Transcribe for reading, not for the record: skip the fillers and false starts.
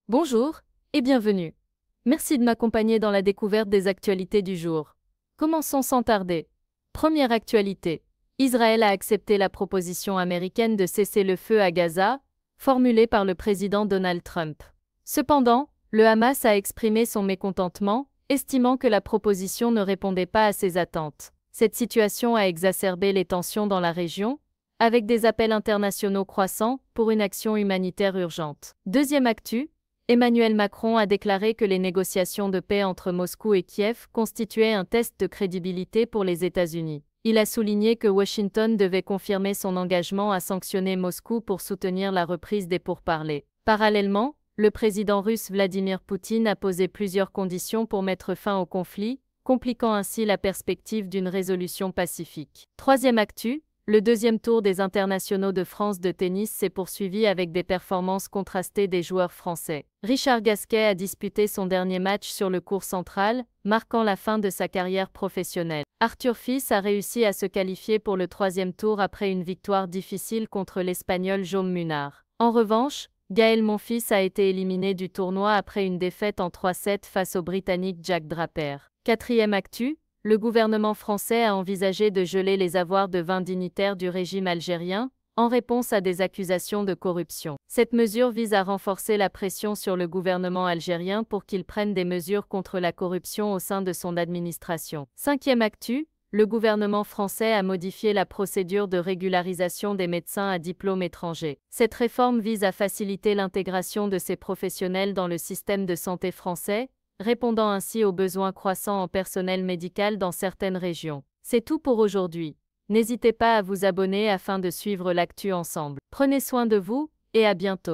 Bonjour et bienvenue. Merci de m'accompagner dans la découverte des actualités du jour. Commençons sans tarder. Première actualité. Israël a accepté la proposition américaine de cesser le feu à Gaza, formulée par le président Donald Trump. Cependant, le Hamas a exprimé son mécontentement, estimant que la proposition ne répondait pas à ses attentes. Cette situation a exacerbé les tensions dans la région, avec des appels internationaux croissants pour une action humanitaire urgente. Deuxième actu. Emmanuel Macron a déclaré que les négociations de paix entre Moscou et Kiev constituaient un test de crédibilité pour les États-Unis. Il a souligné que Washington devait confirmer son engagement à sanctionner Moscou pour soutenir la reprise des pourparlers. Parallèlement, le président russe Vladimir Poutine a posé plusieurs conditions pour mettre fin au conflit, compliquant ainsi la perspective d'une résolution pacifique. Troisième actu. Le deuxième tour des internationaux de France de tennis s'est poursuivi avec des performances contrastées des joueurs français. Richard Gasquet a disputé son dernier match sur le court central, marquant la fin de sa carrière professionnelle. Arthur Fils a réussi à se qualifier pour le troisième tour après une victoire difficile contre l'Espagnol Jaume Munar. En revanche, Gaël Monfils a été éliminé du tournoi après une défaite en 3-7 face au Britannique Jack Draper. Quatrième actu. Le gouvernement français a envisagé de geler les avoirs de 20 dignitaires du régime algérien, en réponse à des accusations de corruption. Cette mesure vise à renforcer la pression sur le gouvernement algérien pour qu'il prenne des mesures contre la corruption au sein de son administration. Cinquième actu. Le gouvernement français a modifié la procédure de régularisation des médecins à diplôme étranger. Cette réforme vise à faciliter l'intégration de ces professionnels dans le système de santé français, répondant ainsi aux besoins croissants en personnel médical dans certaines régions. C'est tout pour aujourd'hui. N'hésitez pas à vous abonner afin de suivre l'actu ensemble. Prenez soin de vous et à bientôt.